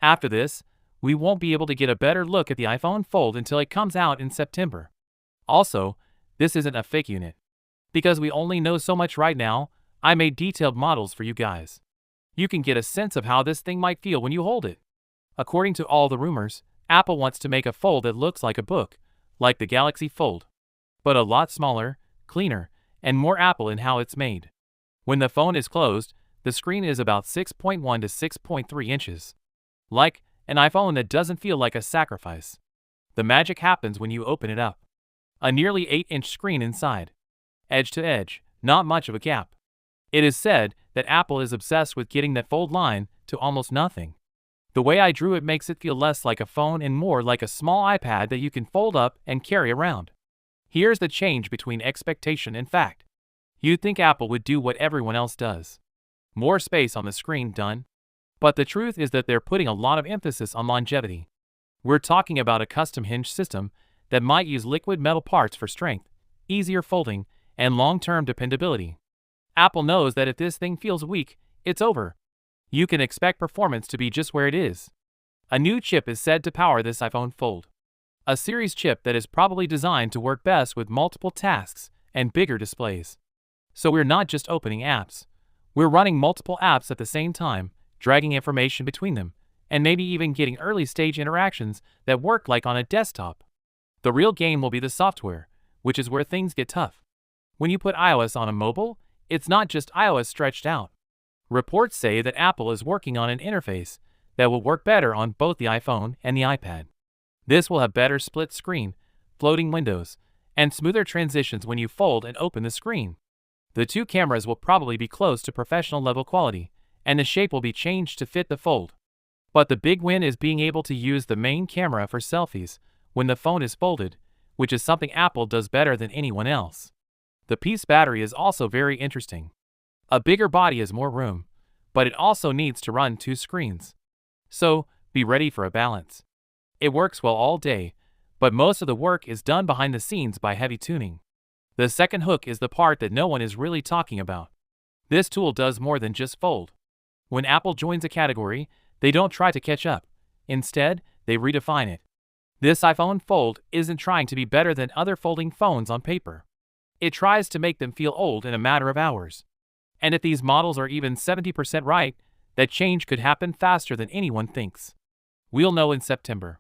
After this, we won't be able to get a better look at the iPhone Fold until it comes out in September. Also, this isn't a fake unit. Because we only know so much right now, I made detailed models for you guys. You can get a sense of how this thing might feel when you hold it. According to all the rumors, Apple wants to make a fold that looks like a book, like the Galaxy Fold, but a lot smaller, cleaner, and more Apple in how it's made. When the phone is closed, the screen is about 6.1 to 6.3 inches. Like an iPhone that doesn't feel like a sacrifice. The magic happens when you open it up. A nearly 8-inch screen inside. Edge to edge, not much of a gap. It is said that Apple is obsessed with getting that fold line to almost nothing. The way I drew it makes it feel less like a phone and more like a small iPad that you can fold up and carry around. Here's the change between expectation and fact. You'd think Apple would do what everyone else does. More space on the screen, done. But the truth is that they're putting a lot of emphasis on longevity. We're talking about a custom hinge system that might use liquid metal parts for strength, easier folding, and long-term dependability. Apple knows that if this thing feels weak, it's over. You can expect performance to be just where it is. A new chip is said to power this iPhone Fold. A series chip that is probably designed to work best with multiple tasks and bigger displays. So we're not just opening apps. We're running multiple apps at the same time, dragging information between them, and maybe even getting early-stage interactions that work like on a desktop. The real game will be the software, which is where things get tough. When you put iOS on a mobile, it's not just iOS stretched out. Reports say that Apple is working on an interface that will work better on both the iPhone and the iPad. This will have better split screen, floating windows, and smoother transitions when you fold and open the screen. The two cameras will probably be close to professional level quality, and the shape will be changed to fit the fold. But the big win is being able to use the main camera for selfies when the phone is folded, which is something Apple does better than anyone else. The piece battery is also very interesting. A bigger body is more room, but it also needs to run two screens. So, be ready for a balance. It works well all day, but most of the work is done behind the scenes by heavy tuning. The second hook is the part that no one is really talking about. This tool does more than just fold. When Apple joins a category, they don't try to catch up. Instead, they redefine it. This iPhone Fold isn't trying to be better than other folding phones on paper. It tries to make them feel old in a matter of hours. And if these models are even 70% right, that change could happen faster than anyone thinks. We'll know in September.